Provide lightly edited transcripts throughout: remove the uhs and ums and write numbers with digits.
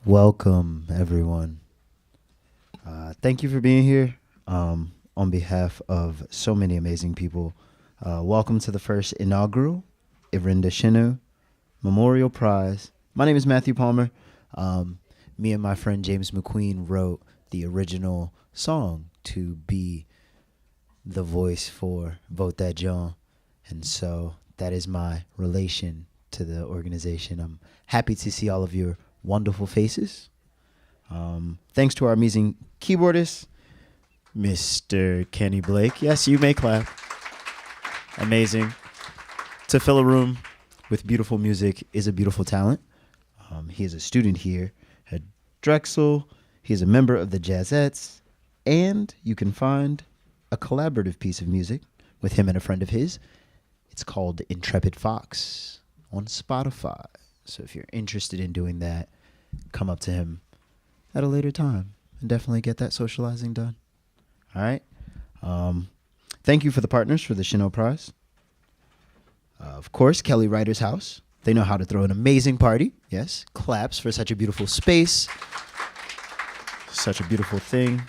Welcome, everyone. Thank you for being here. On behalf of so many amazing people, welcome to the first inaugural Erinda Sheno Memorial Prize. My name is Matthew Palmer. Me and my friend James McQueen wrote the original song to be the voice for Vote That Jawn, and so that is my relation to the organization. I'm happy to see all of your wonderful faces. Thanks to our amazing keyboardist, Mr. Kenny Blake. Yes, you may clap. Amazing. To fill a room with beautiful music is a beautiful talent. He is a student here at Drexel. He is a member of the Jazzettes. And you can find a collaborative piece of music with him and a friend of his. It's called Intrepid Fox on Spotify. So if you're interested in doing that, come up to him at a later time and definitely get that socializing done. All right. Thank you for the partners for the Sheno Prize. Of course, Kelly Writer's House. They know how to throw an amazing party. Yes. Claps for such a beautiful space. Such a beautiful thing.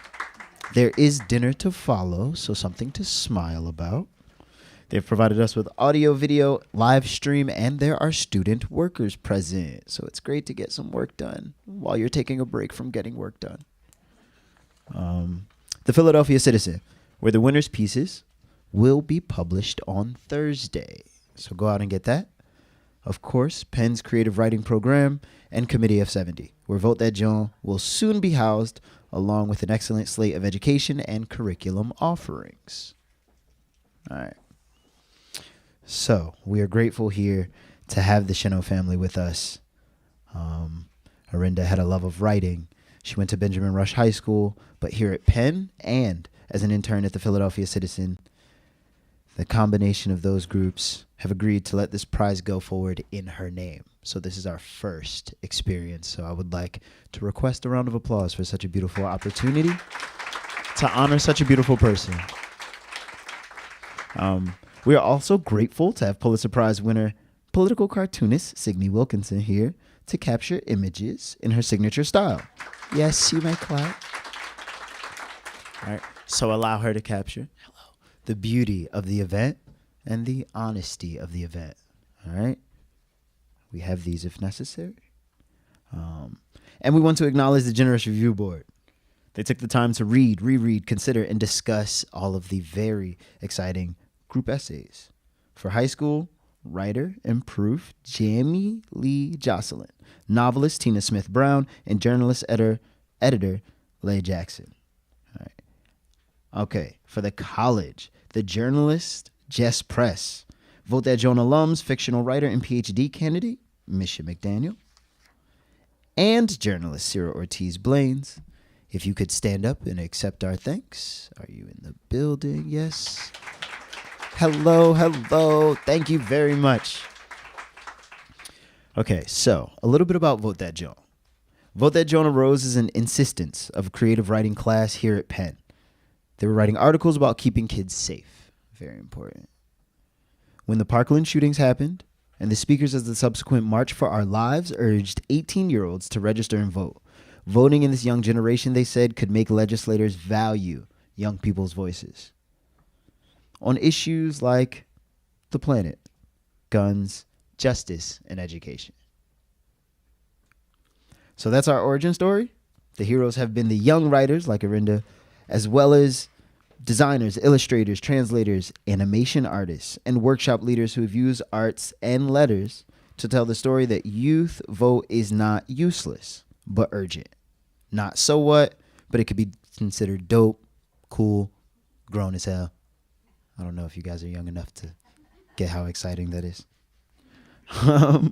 There is dinner to follow, so something to smile about. They've provided us with audio, video, live stream, and there are student workers present. So it's great to get some work done while you're taking a break from getting work done. The Philadelphia Citizen, where the winner's pieces will be published on Thursday. So go out and get that. Of course, Penn's Creative Writing Program and Committee of 70, where Vote That Jawn will soon be housed, along with an excellent slate of education and curriculum offerings. All right. So we are grateful here to have the Sheno family with us. Erinda had a love of writing. She went to Benjamin Rush High School, but here at Penn and as an intern at the Philadelphia Citizen, the combination of those groups have agreed to let this prize go forward in her name. So this is our first experience. So I would like to request a round of applause for such a beautiful opportunity to honor such a beautiful person. We are also grateful to have Pulitzer Prize winner, political cartoonist Signe Wilkinson here to capture images in her signature style. Yes, you may clap. All right, so allow her to capture the beauty of the event and the honesty of the event. All right, we have these if necessary. And we want to acknowledge the Generous Review Board. They took the time to read, reread, consider, and discuss all of the very exciting group essays. For high school, writer and proof Jamie Lee Jocelyn, novelist Tina Smith Brown, and journalist editor Leigh Jackson. All right. Okay, for the college, the journalist Jess Press, Vote That Jawn alums, fictional writer and PhD candidate Misha McDaniel, and journalist Sarah Ortiz Blaines. If you could stand up and accept our thanks. Are you in the building? Yes. Hello, hello. Thank you very much. Okay, so a little bit about Vote That Jawn. Vote That Jawn arose as an insistence of a creative writing class here at Penn. They were writing articles about keeping kids safe. Very important. When the Parkland shootings happened, and the speakers of the subsequent March for Our Lives urged 18-year-olds to register and vote. Voting in this young generation, they said, could make legislators value young people's voices on issues like the planet, guns, justice, and education. So that's our origin story. The heroes have been the young writers like Erinda, as well as designers, illustrators, translators, animation artists, and workshop leaders who have used arts and letters to tell the story that youth vote is not useless, but urgent. Not so what, but it could be considered dope, cool, grown as hell. I don't know if you guys are young enough to get how exciting that is. All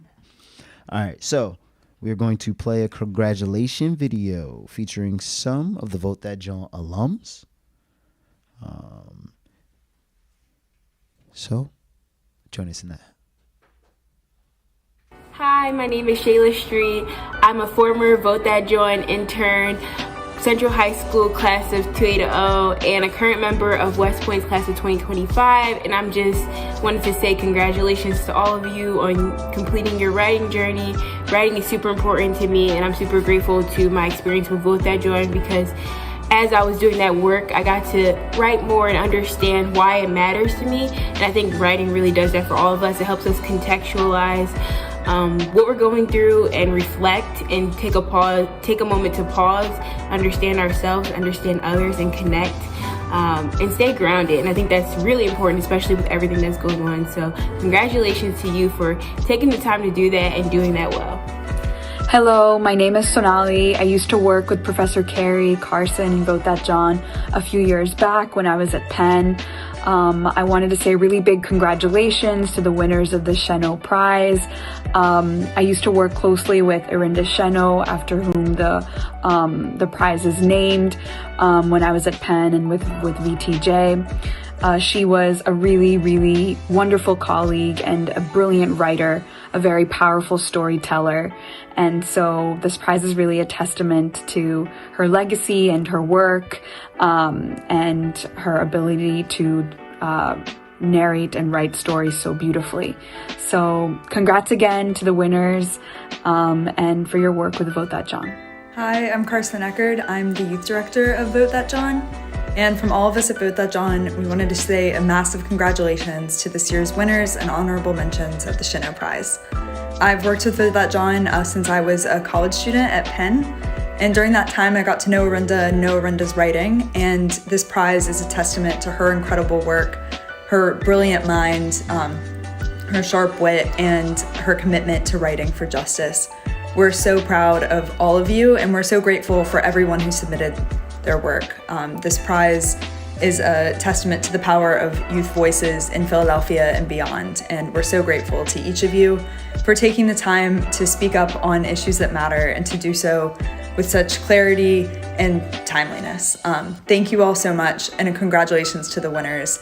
right, so we're going to play a congratulation video featuring some of the Vote That Jawn alums. So join us in that. Hi, my name is Shayla Street. I'm a former Vote That Jawn intern. Central High School class of 280 and a current member of West Point's class of 2025, and I'm just wanted to say congratulations to all of you on completing your writing journey. Writing is super important to me, and I'm super grateful to my experience with Vote That Jawn, because as I was doing that work, I got to write more and understand why it matters to me, and I think writing really does that for all of us. It helps us contextualize what we're going through and reflect and take a moment to pause, understand ourselves, understand others, and connect, and stay grounded. And I think that's really important, especially with everything that's going on. So congratulations to you for taking the time to do that and doing that well. Hello, my name is Sonali. I used to work with Professor Carrie Carson and Vote That Jawn a few years back when I was at Penn. I wanted to say a really big congratulations to the winners of the Sheno Prize. I used to work closely with Erinda Sheno, after whom the prize is named, when I was at Penn and with VTJ. She was a really, really wonderful colleague and a brilliant writer, a very powerful storyteller. And so this prize is really a testament to her legacy and her work, and her ability to narrate and write stories so beautifully. So congrats again to the winners, and for your work with Vote That Jawn. Hi, I'm Carson Eckerd. I'm the youth director of Vote That Jawn. And from all of us at Vote That Jawn, we wanted to say a massive congratulations to this year's winners and honorable mentions of the Sheno Prize. I've worked with Vote That Jawn since I was a college student at Penn. And during that time, I got to know Erinda and know Erinda's writing. And this prize is a testament to her incredible work, her brilliant mind, her sharp wit, and her commitment to writing for justice. We're so proud of all of you, and we're so grateful for everyone who submitted their work. This prize is a testament to the power of youth voices in Philadelphia and beyond, and we're so grateful to each of you for taking the time to speak up on issues that matter and to do so with such clarity and timeliness. Thank you all so much, and congratulations to the winners.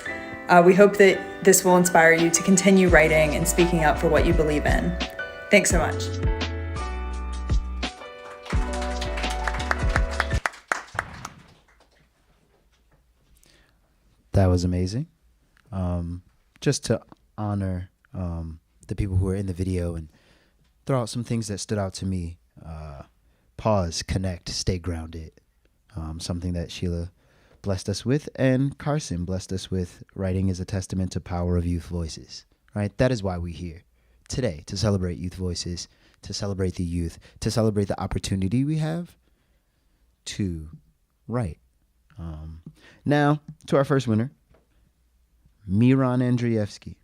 We hope that this will inspire you to continue writing and speaking up for what you believe in. Thanks so much. That was amazing. Just to honor the people who are in the video and throw out some things that stood out to me. Pause, connect, stay grounded. Something that Sheila blessed us with and Carson blessed us with. Writing is a testament to power of youth voices, right? That is why we're here today, to celebrate youth voices, to celebrate the youth, to celebrate the opportunity we have to write. Now, to our first winner, Miran Andrzejewski,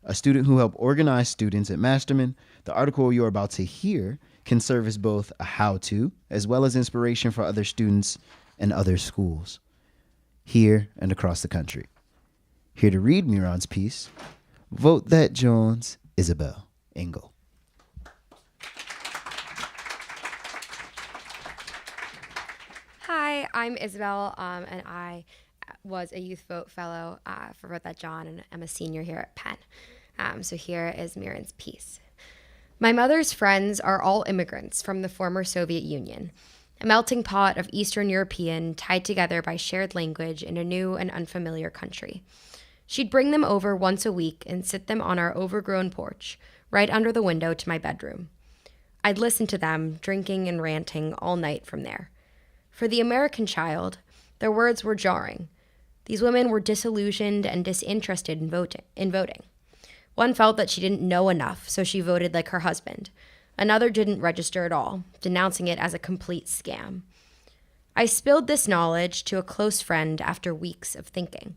a student who helped organize students at Masterman. The article you're about to hear can serve as both a how-to as well as inspiration for other students and other schools here and across the country. Here to read Miran's piece, Vote That Jawn's Isabel Engel. Hi, I'm Isabel, and I was a Youth Vote Fellow for Vote That Jawn, and I'm a senior here at Penn. So here is Miran's piece. My mother's friends are all immigrants from the former Soviet Union, a melting pot of Eastern European tied together by shared language in a new and unfamiliar country. She'd bring them over once a week and sit them on our overgrown porch, right under the window to my bedroom. I'd listen to them, drinking and ranting all night from there. For the American child, their words were jarring. These women were disillusioned and disinterested in voting. One felt that she didn't know enough, so she voted like her husband. Another didn't register at all, denouncing it as a complete scam. I spilled this knowledge to a close friend after weeks of thinking.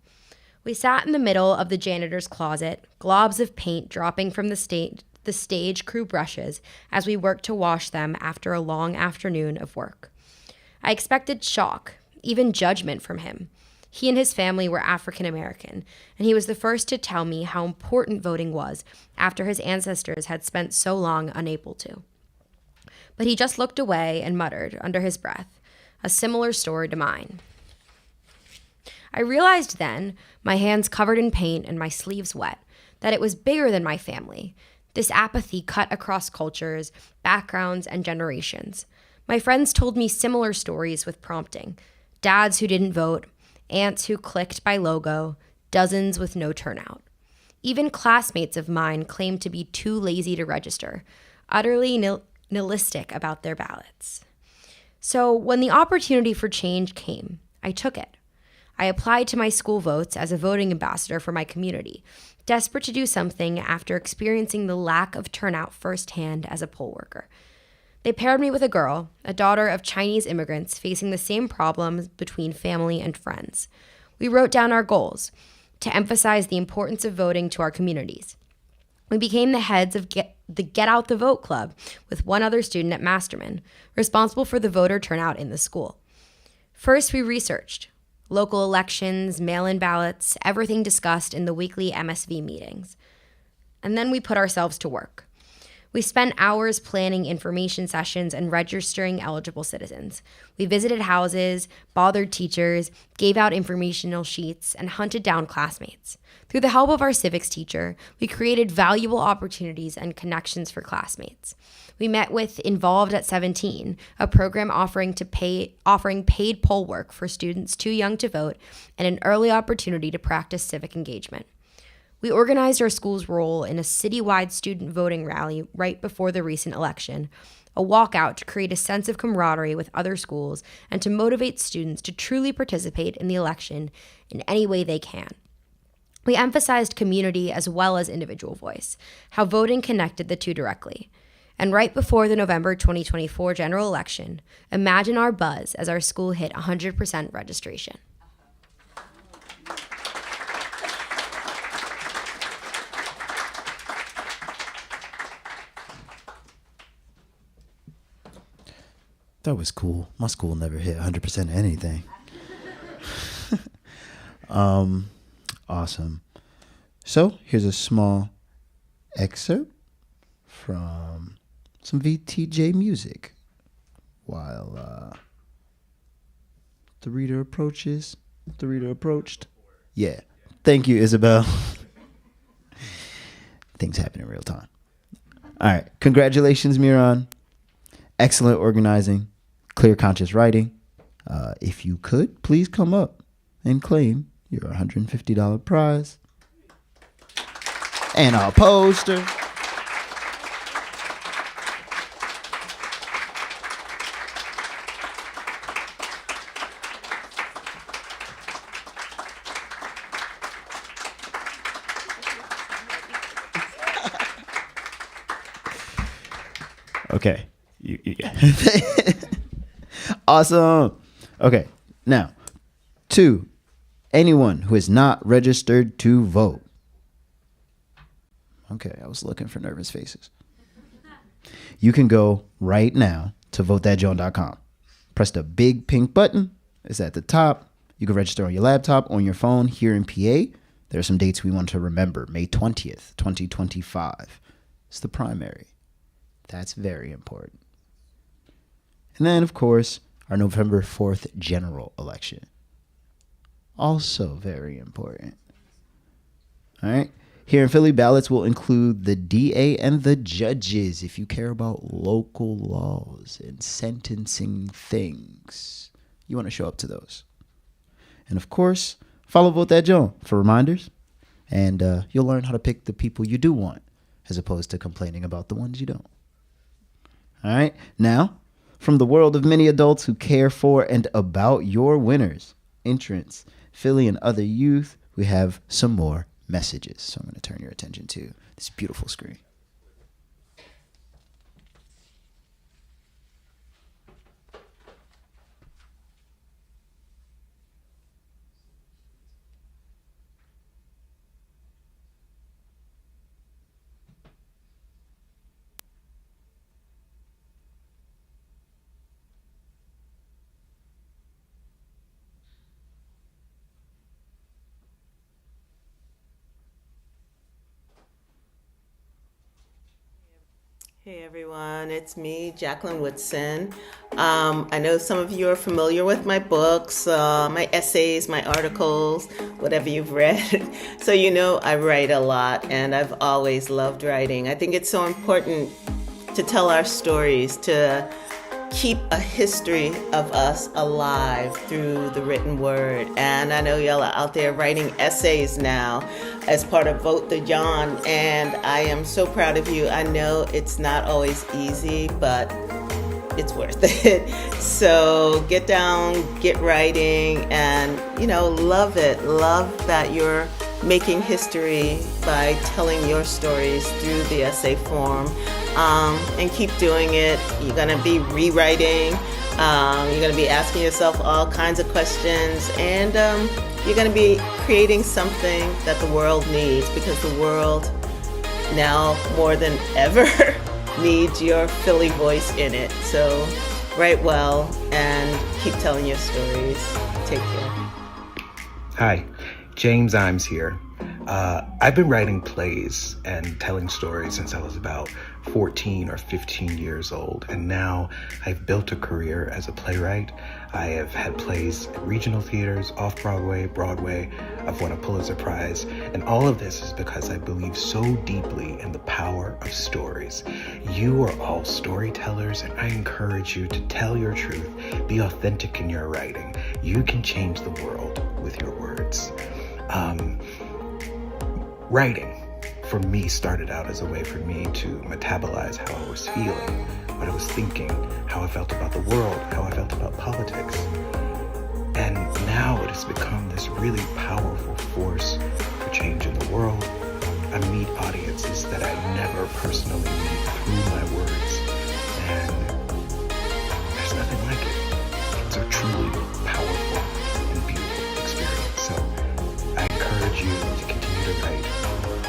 We sat in the middle of the janitor's closet, globs of paint dropping from the stage crew brushes as we worked to wash them after a long afternoon of work. I expected shock, even judgment from him. He and his family were African American, and he was the first to tell me how important voting was after his ancestors had spent so long unable to. But he just looked away and muttered under his breath, a similar story to mine. I realized then, my hands covered in paint and my sleeves wet, that it was bigger than my family. This apathy cut across cultures, backgrounds, and generations. My friends told me similar stories with prompting. Dads who didn't vote, aunts who clicked by logo, dozens with no turnout. Even classmates of mine claimed to be too lazy to register, utterly nihilistic about their ballots. So when the opportunity for change came, I took it. I applied to my school votes as a voting ambassador for my community, desperate to do something after experiencing the lack of turnout firsthand as a poll worker. They paired me with a girl, a daughter of Chinese immigrants facing the same problems between family and friends. We wrote down our goals to emphasize the importance of voting to our communities. We became the heads of the Get Out the Vote Club with one other student at Masterman, responsible for the voter turnout in the school. First, we researched local elections, mail-in ballots, everything discussed in the weekly MSV meetings. And then we put ourselves to work. We spent hours planning information sessions and registering eligible citizens. We visited houses, bothered teachers, gave out informational sheets, and hunted down classmates. Through the help of our civics teacher, we created valuable opportunities and connections for classmates. We met with Involved at 17, a program offering paid poll work for students too young to vote and an early opportunity to practice civic engagement. We organized our school's role in a citywide student voting rally right before the recent election, a walkout to create a sense of camaraderie with other schools and to motivate students to truly participate in the election in any way they can. We emphasized community as well as individual voice, how voting connected the two directly. And right before the November 2024 general election, imagine our buzz as our school hit 100% registration. That was cool. My school never hit 100% anything. Awesome. So here's a small excerpt from some VTJ music while the reader approached. Yeah. Thank you, Isabel. Things happen in real time. All right. Congratulations, Miran. Excellent organizing. Clear, conscious writing. If you could, please come up and claim your $150 prize and a poster. Okay. Awesome. Okay. Now, 2, anyone who is not registered to vote. Okay, I was looking for nervous faces. You can go right now to votethatjawn.com. Press the big pink button. It's at the top. You can register on your laptop, on your phone. Here in PA, there are some dates we want to remember. May 20th, 2025. It's the primary. That's very important. And then, of course, our November 4th general election. Also very important. All right. Here in Philly, ballots will include the DA and the judges if you care about local laws and sentencing things. You want to show up to those. And, of course, follow Vote That Jawn for reminders. And you'll learn how to pick the people you do want as opposed to complaining about the ones you don't. All right. Now, from the world of many adults who care for and about your winners, entrants, Philly, and other youth, we have some more messages. So I'm going to turn your attention to this beautiful screen. Hey everyone, it's me, Jacqueline Woodson. I know some of you are familiar with my books, my essays, my articles, whatever you've read. So you know I write a lot and I've always loved writing. I think it's so important to tell our stories, to keep a history of us alive through the written word. And I know y'all are out there writing essays now as part of Vote That Jawn, and I am so proud of you. I know it's not always easy, but it's worth it. So get down, get writing, and love it. Love that you're making history by telling your stories through the essay form. And keep doing it. You're going to be rewriting. You're going to be asking yourself all kinds of questions. And you're going to be creating something that the world needs, because the world now more than ever needs your Philly voice in it. So write well and keep telling your stories. Take care. Hi, James Imes here. I've been writing plays and telling stories since I was about 14 or 15 years old, and now I've built a career as a playwright. I have had plays at regional theaters, off-Broadway, Broadway. I've won a Pulitzer Prize, and all of this is because I believe so deeply in the power of stories. You are all storytellers, and I encourage you to tell your truth, be authentic in your writing. You can change the world with your words. Writing, for me, started out as a way for me to metabolize how I was feeling, what I was thinking, how I felt about the world, how I felt about politics. And now it has become this really powerful force for change in the world. I meet audiences that I never personally meet through my words, and there's nothing like it. It's a truly powerful and beautiful experience. So I encourage you to continue to write.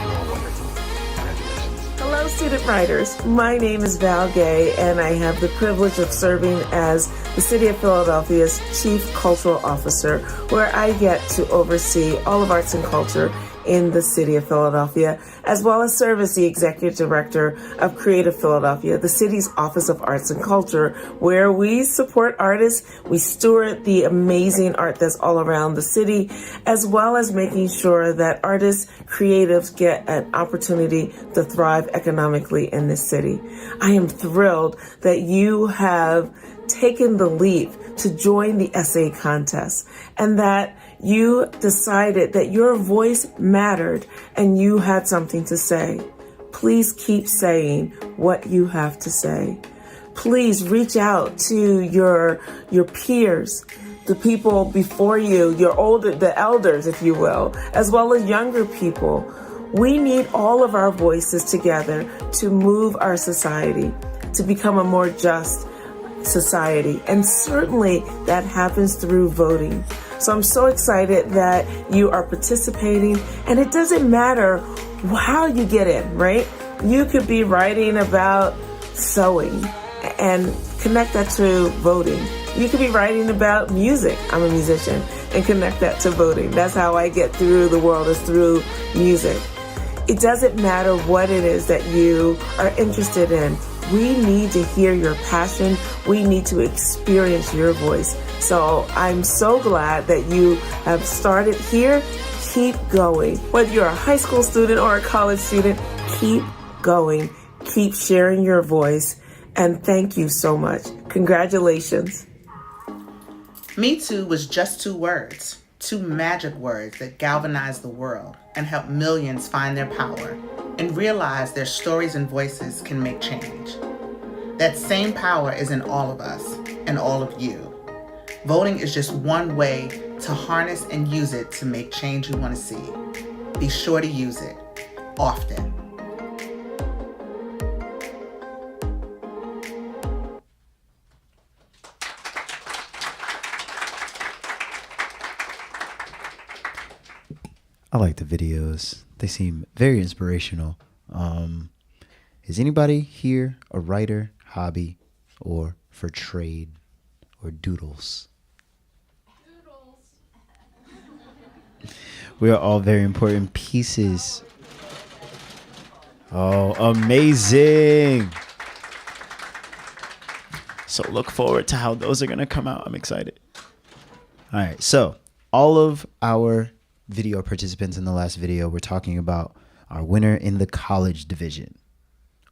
You're all wonderful. Congratulations. Hello, student writers. My name is Val Gay, and I have the privilege of serving as the City of Philadelphia's Chief Cultural Officer, where I get to oversee all of arts and culture in the City of Philadelphia, as well as serve as the Executive Director of Creative Philadelphia, the city's Office of Arts and Culture, where we support artists, we steward the amazing art that's all around the city, as well as making sure that artists, creatives get an opportunity to thrive economically in this city. I am thrilled that you have taken the leap to join the essay contest, and that you decided that your voice mattered and you had something to say. Please keep saying what you have to say. Please reach out to your peers, the people before you, the elders, if you will, as well as younger people. We need all of our voices together to move our society, to become a more just society. And certainly that happens through voting. So I'm so excited that you are participating, and it doesn't matter how you get in, right? You could be writing about sewing and connect that to voting. You could be writing about music. I'm a musician, and connect that to voting. That's how I get through the world, is through music. It doesn't matter what it is that you are interested in. We need to hear your passion. We need to experience your voice. So I'm so glad that you have started here. Keep going. Whether you're a high school student or a college student, keep going. Keep sharing your voice. And thank you so much. Congratulations. Me Too was just 2 words, 2 magic words that galvanized the world and helped millions find their power and realize their stories and voices can make change. That same power is in all of us and all of you. Voting is just one way to harness and use it to make change you want to see. Be sure to use it often. I like the videos. They seem very inspirational. Is anybody here a writer, hobby, or for trade, or doodles? We are all very important pieces. Oh, amazing. So look forward to how those are going to come out. I'm excited. All right. So all of our video participants in the last video, we're talking about our winner in the college division,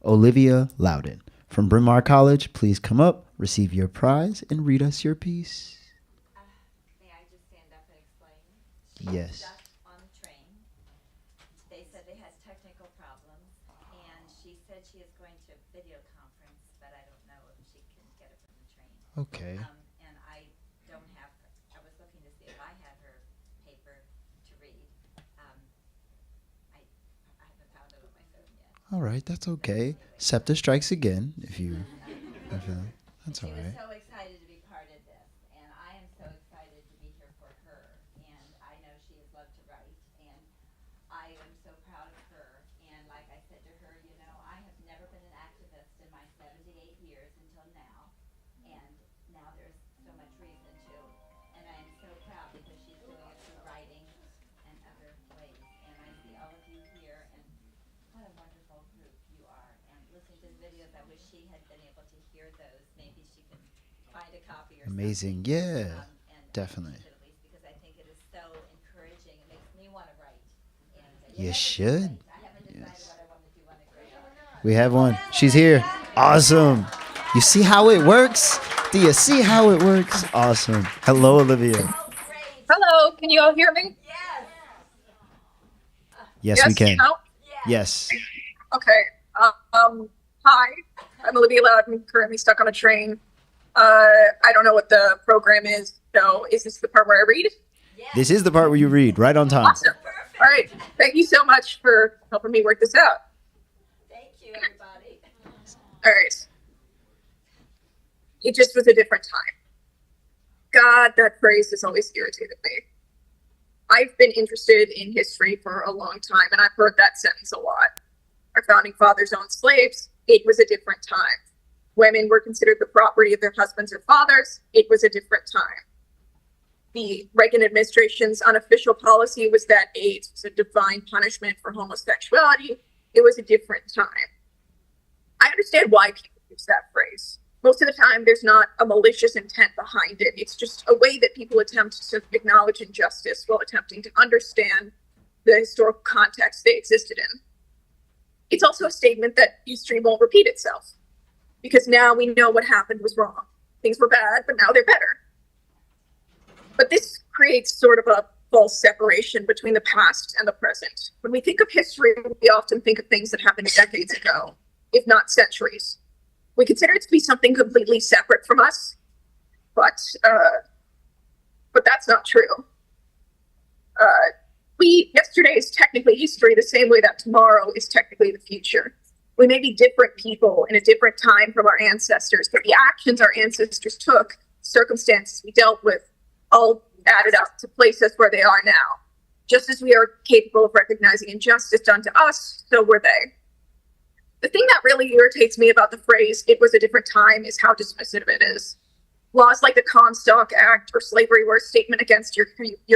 Olivia Loudon From Bryn Mawr College, please come up, receive your prize, and read us your piece. May I just stand up and explain? Yes. Stuck on the train. They said they had technical problems, and she said she is going to video conference, but I don't know if she can get it from the train. Okay. And I don't have her. I was looking to see if I had her paper to read. I haven't found it on my phone yet. All right, that's okay. Scepter strikes again if you. That's all She right. was so excited to be part of this, and I am so excited to be here for her. And I know she has loved to write, and I am so proud of her. And like I said to her, you know, I have never been an activist in my 78 years until now, and now there's so much reason to. And I am so proud because she's doing it through writing and other ways. And I see all of you here, and what a wonderful group you are. And listening to the videos, I wish she had been able to hear those. Maybe she can find a copy or Amazing. something. Yeah, And definitely. teach it at least, because I think it is so encouraging. It makes me want to write. And You never should. too late. I haven't decided what I want to do when I grow up. We have one. She's here. Awesome. You see how it works? Do you see how it works? Awesome. Hello, Olivia. Hello, can you all hear me? Yes, we can. No? Yes. Okay. Hi, I'm Olivia Loud. I'm currently stuck on a train. I don't know what the program is, so is this the part where I read? This is the part where you read. Right on time. Awesome. All right. Thank you so much for helping me work this out. Thank you, everybody. All right. It just was a different time. God, that phrase has always irritated me. I've been interested in history for a long time, and I've heard that sentence a lot. Our founding fathers owned slaves. It was a different time. Women were considered the property of their husbands or fathers. It was a different time. The Reagan administration's unofficial policy was that AIDS was a divine punishment for homosexuality. It was a different time. I understand why people use that phrase. Most of the time, there's not a malicious intent behind it. It's just a way that people attempt to acknowledge injustice while attempting to understand the historical context they existed in. It's also a statement that history won't repeat itself, because now we know what happened was wrong. Things were bad, but now they're better. But this creates sort of a false separation between the past and the present. When we think of history, we often think of things that happened decades ago, if not centuries. We consider it to be something completely separate from us, but that's not true. Yesterday is technically history the same way that tomorrow is technically the future. We may be different people in a different time from our ancestors, but the actions our ancestors took, circumstances we dealt with, all added up to place us where they are now. Just as we are capable of recognizing injustice done to us, so were they. The thing that really irritates me about the phrase, "it was a different time," is how dismissive it is. Laws like the Comstock Act or slavery were a statement against your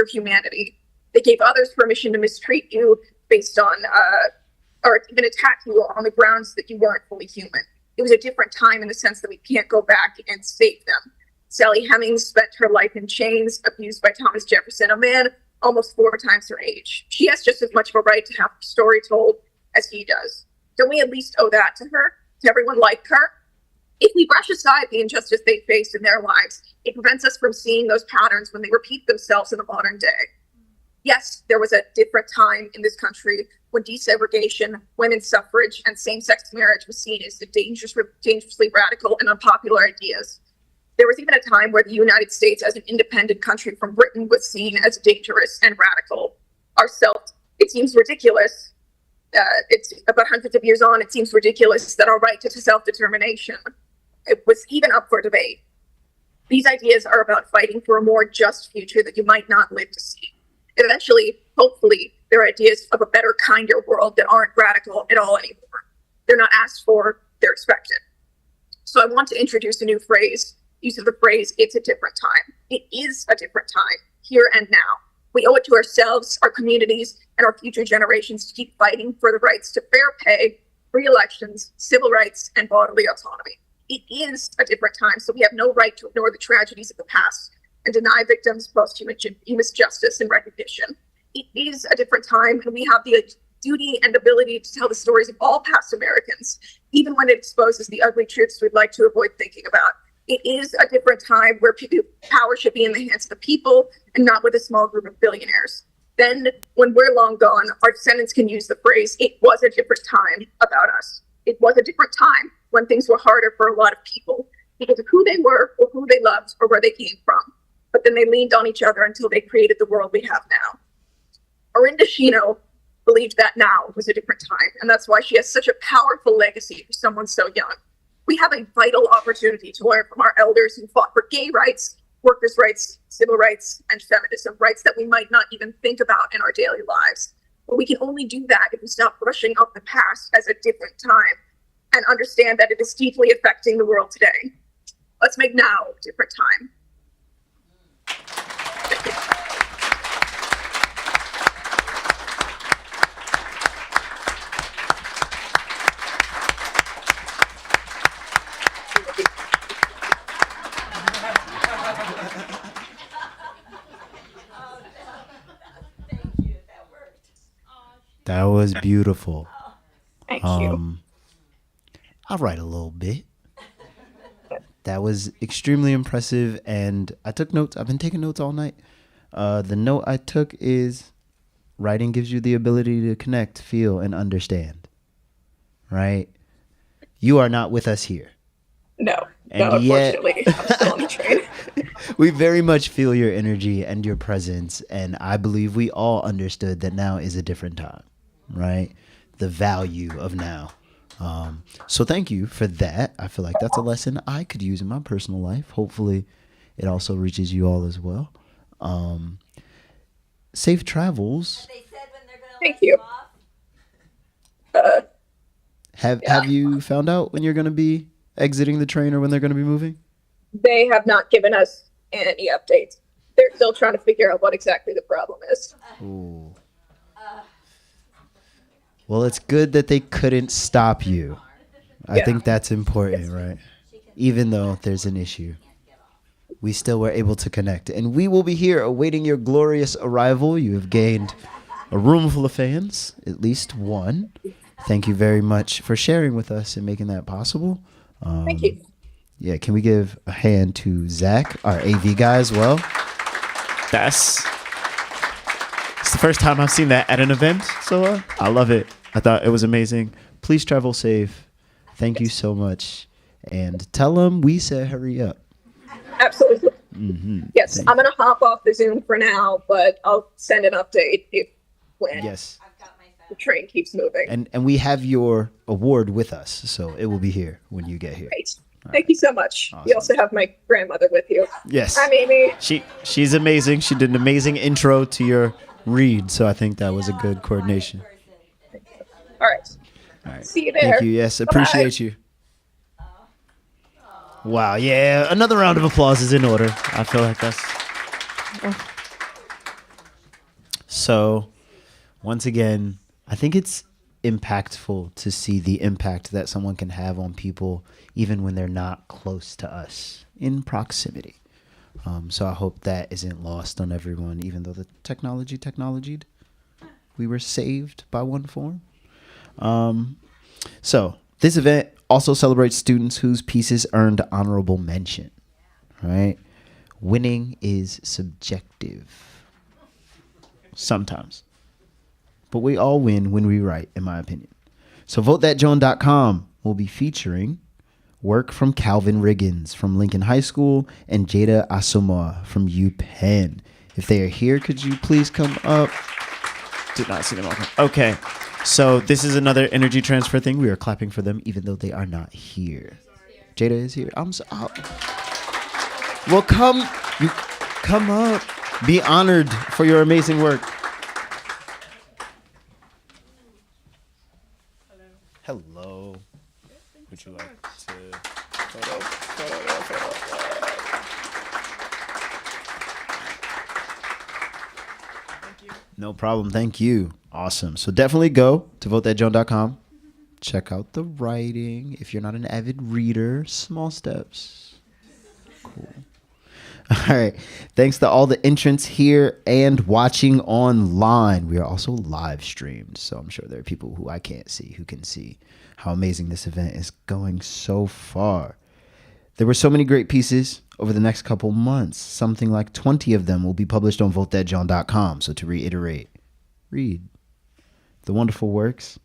humanity. They gave others permission to mistreat you based on, or even attack you on the grounds that you weren't fully human. It was a different time in the sense that we can't go back and save them. Sally Hemings spent her life in chains, abused by Thomas Jefferson, a man almost 4 times her age. She has just as much of a right to have her story told as he does. Don't we at least owe that to her, to everyone like her? If we brush aside the injustice they faced in their lives, it prevents us from seeing those patterns when they repeat themselves in the modern day. Yes, there was a different time in this country when desegregation, women's suffrage, and same-sex marriage was seen as dangerously radical and unpopular ideas. There was even a time where the United States as an independent country from Britain was seen as dangerous and radical. Ourselves, it seems ridiculous. It's about hundreds of years on, it seems ridiculous that our right to self-determination, it was even up for debate. These ideas are about fighting for a more just future that you might not live to see. Eventually, hopefully, they're ideas of a better, kinder world that aren't radical at all anymore. They're not asked for, they're expected. So I want to introduce a new phrase, use of the phrase, "it's a different time." It is a different time, here and now. We owe it to ourselves, our communities, and our future generations to keep fighting for the rights to fair pay, free elections, civil rights, and bodily autonomy. It is a different time, so we have no right to ignore the tragedies of the past and deny victims posthumous justice and recognition. It is a different time, and we have the duty and ability to tell the stories of all past Americans, even when it exposes the ugly truths we'd like to avoid thinking about. It is a different time where power should be in the hands of the people and not with a small group of billionaires. Then, when we're long gone, our descendants can use the phrase, "It was a different time," about us. It was a different time when things were harder for a lot of people because of who they were or who they loved or where they came from. But then they leaned on each other until they created the world we have now. Erinda Sheno believed that now was a different time, and that's why she has such a powerful legacy for someone so young. We have a vital opportunity to learn from our elders who fought for gay rights, workers' rights, civil rights, and feminism, rights that we might not even think about in our daily lives. But we can only do that if we stop brushing off the past as a different time and understand that it is deeply affecting the world today. Let's make now a different time. Thank you. That was beautiful. Thank you. I'll write a little bit. That was extremely impressive, and I took notes. I've been taking notes all night. The note I took is writing gives you the ability to connect, feel, and understand. Right? You are not with us here. No, And yet, unfortunately, I'm still on the train. we very much feel your energy and your presence, and I believe we all understood that now is a different time, right? The value of now. So thank you for that. I feel like that's a lesson I could use in my personal life. Hopefully it also reaches you all as well. Safe travels. Thank you. Have you found out when you're going to be exiting the train or when they're going to be moving? They have not given us any updates. They're still trying to figure out what exactly the problem is. Ooh. Well, it's good that they couldn't stop you. I think that's important, right? Even though there's an issue, we still were able to connect. And we will be here awaiting your glorious arrival. You have gained a room full of fans, at least one. Thank you very much for sharing with us and making that possible. Thank you. Yeah, can we give a hand to Zach, our AV guy, as well? It's the first time I've seen that at an event, so I love it. I thought it was amazing. Please travel safe. Thank you so much. And tell them we said hurry up. Absolutely. Mm-hmm. Yes, I'm going to hop off the Zoom for now, but I'll send an update when Yes. the train keeps moving. And we have your award with us, so it will be here when you get here. Great. Thank you so much. Awesome. You also have my grandmother with you. Yes. Hi, Amy. She's amazing. She did an amazing intro to your read, so I think that was a good coordination. All right. All right. See you there. Thank you. Yes, appreciate you. Wow. Yeah, another round of applause is in order. I feel like that's... So, once again, I think it's impactful to see the impact that someone can have on people even when they're not close to us in proximity. So I hope that isn't lost on everyone, even though the technologied. We were saved by one form. So this event also celebrates students whose pieces earned honorable mention, right? Winning is subjective sometimes, but we all win when we write, in my opinion. So votethatjawn.com will be featuring work from Calvin Riggins from Lincoln High School and Jada Asamoah from UPenn. If they are here, could you please come up? Did not see them all. Okay, so this is another energy transfer thing. We are clapping for them, Even though they are not here. Jada is here. Well, come up. Be honored for your amazing work. Hello. Would you like to? No problem. Thank you. Awesome. So definitely go to votethatjawn.com. Check out the writing. If you're not an avid reader, small steps. Cool. All right. Thanks to all the entrants here and watching online. We are also live streamed, so I'm sure there are people who I can't see who can see how amazing this event is going so far. There were so many great pieces over the next couple months. Something like 20 of them will be published on votethatjawn.com. So to reiterate, read the wonderful works,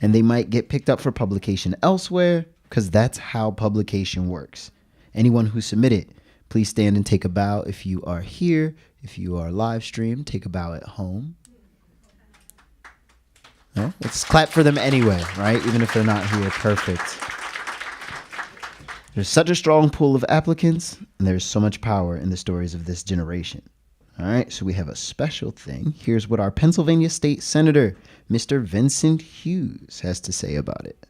and they might get picked up for publication elsewhere, because that's how publication works. Anyone who submitted, please stand and take a bow if you are here. If you are live streamed, take a bow at home. No? Let's clap for them anyway, right? Even if they're not here. Perfect. There's such a strong pool of applicants, and there's so much power in the stories of this generation. All right, so we have a special thing. Here's what our Pennsylvania State Senator, Mr. Vincent Hughes, has to say about it.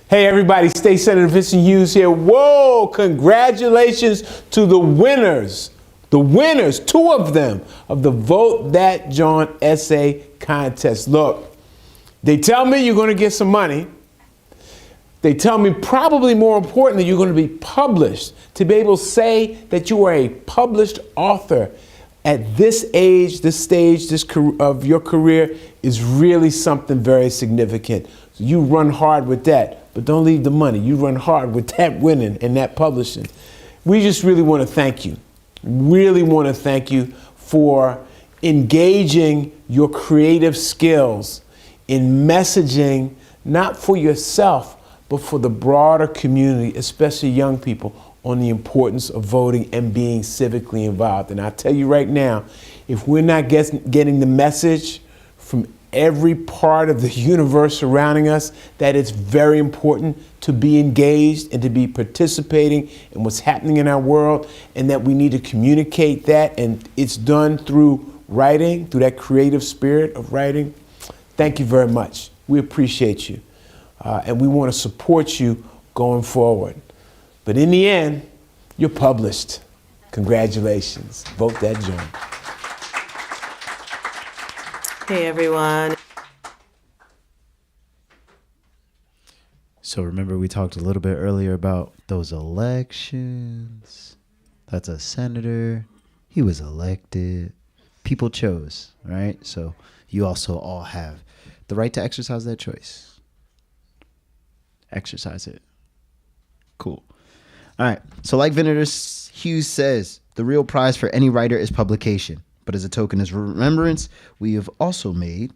Hey everybody, State Senator Vincent Hughes here. Whoa, congratulations to the winners, two of them, of the Vote That Jawn essay contest. Look, they tell me you're going to get some money. They tell me, probably more importantly, you're going to be published. To be able to say that you are a published author at this age, this stage of your career is really something very significant. So you run hard with that, but don't leave the money. You run hard with that winning and that publishing. We just really want to thank you. Really want to thank you for engaging your creative skills in messaging, not for yourself, but for the broader community, especially young people, on the importance of voting and being civically involved. And I tell you right now, if we're not getting the message from every part of the universe surrounding us that it's very important to be engaged and to be participating in what's happening in our world, and that we need to communicate that, and it's done through writing, through that creative spirit of writing. Thank you very much. We appreciate you. And we want to support you going forward. But in the end, you're published. Congratulations. Vote That Jawn. Hey, everyone. So remember, we talked a little bit earlier about those elections. That's a senator. He was elected. People chose, right? So you also all have the right to exercise that choice. Exercise it. Cool. All right. So like Senator Hughes says, the real prize for any writer is publication. But as a token of remembrance, we have also made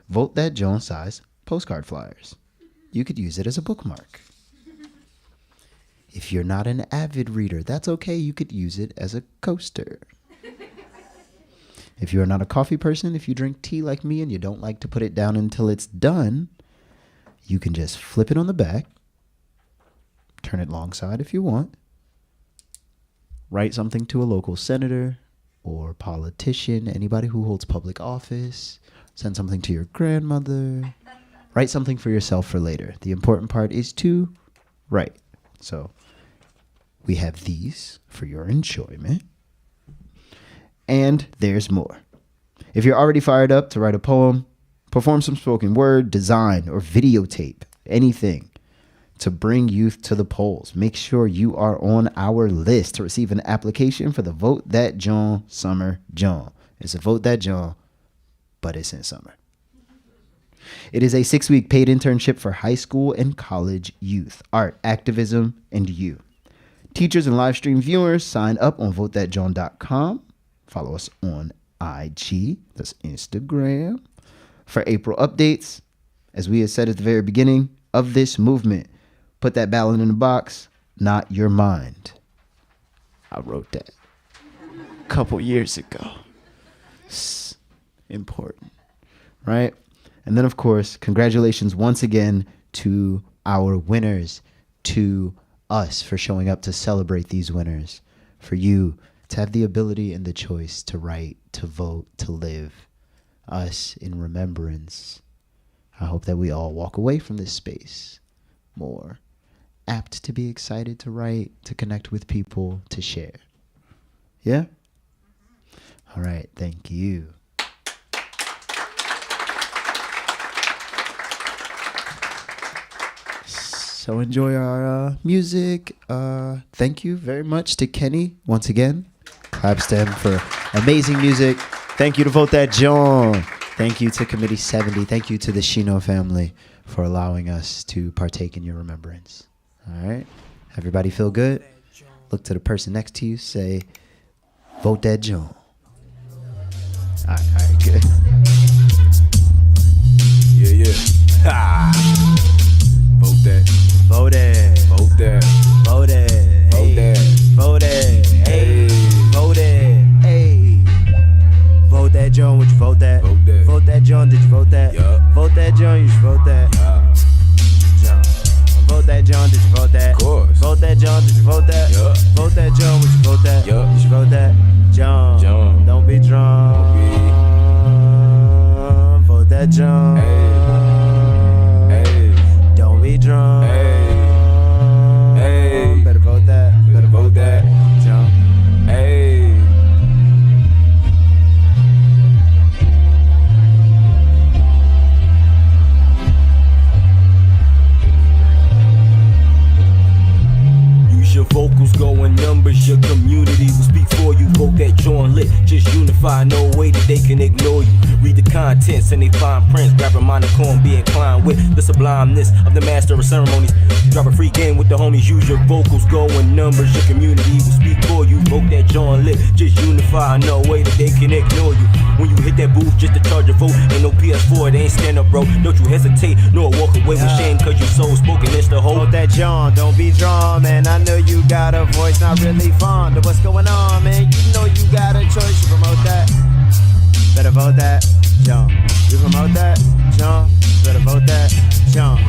Vote That Jawn size postcard flyers. You could use it as a bookmark. If you're not an avid reader, that's okay. You could use it as a coaster. If you're not a coffee person, if you drink tea like me and you don't like to put it down until it's done, you can just flip it on the back, turn it long side if you want, write something to a local senator or politician, anybody who holds public office, send something to your grandmother, write something for yourself for later. The important part is to write. So we have these for your enjoyment. And there's more. If you're already fired up to write a poem, perform some spoken word, design, or videotape, anything to bring youth to the polls, make sure you are on our list to receive an application for the Vote That Jawn Summer Jawn. It's a Vote That Jawn, but it's in summer. It is a 6-week paid internship for high school and college youth, art, activism, and you. Teachers and live stream viewers, sign up on votethatjawn.com. Follow us on IG, that's Instagram, for April updates. As we had said at the very beginning of this movement, put that ballot in the box, not your mind. I wrote that a couple years ago. It's important, right? And then, of course, congratulations once again to our winners, to us for showing up to celebrate these winners, for you to have the ability and the choice to write, to vote, to live, us in remembrance. I hope that we all walk away from this space more apt to be excited to write, to connect with people, to share. Yeah? All right. Thank you. So enjoy our music. Thank you very much to Kenny once again. Claps to him for amazing music. Thank you to Vote That Jawn. Thank you to Committee 70. Thank you to the Sheno family for allowing us to partake in your remembrance. All right. Everybody feel good? Look to the person next to you. Say, Vote That Jawn. All right, good. Yeah. Ha! Vote that. Vote it. Vote that. Vote it. Vote that. Vote it. Hey. Vote it. Hey. Vote that Jawn. Would you vote that? Vote that. Vote that Jawn. Did you vote that? Yeah. Vote that Jawn. You should vote that. Jawn. Vote that Jawn. Did you vote that? Of course. Vote that Jawn. Did you vote that? Yeah. Vote that Jawn. Would you vote that? Yeah. You should vote that. Jawn. Jawn. Don't be drunk. Vote that Jawn. Hey. Don't be drunk. Hey. Better vote that. Better vote that. Jawn. Hey. Use your vocals, go in numbers. Your community will speak for you. Vote that Jawn lit. Just unify, no way that they can ignore you. Read the contents and they fine prints. Grab a monocorn, be inclined with the sublimeness of the master of ceremonies. Drop a free game with the homies. Use your vocals, go in numbers. Your community will speak for you. Vote that Jawn lit. Just unify, no way that they can ignore you. When you hit that booth just to charge a vote, ain't no PS4, it ain't stand up, bro. Don't you hesitate, nor walk away with shame, cause you so spoken. It's the whole. Vote that Jawn, don't be drawn, man. I know you got a voice, not really fond of what's going on, man. You know you got a choice, you promote that. Better vote that Jawn. You promote that Jawn. Better vote that Jawn.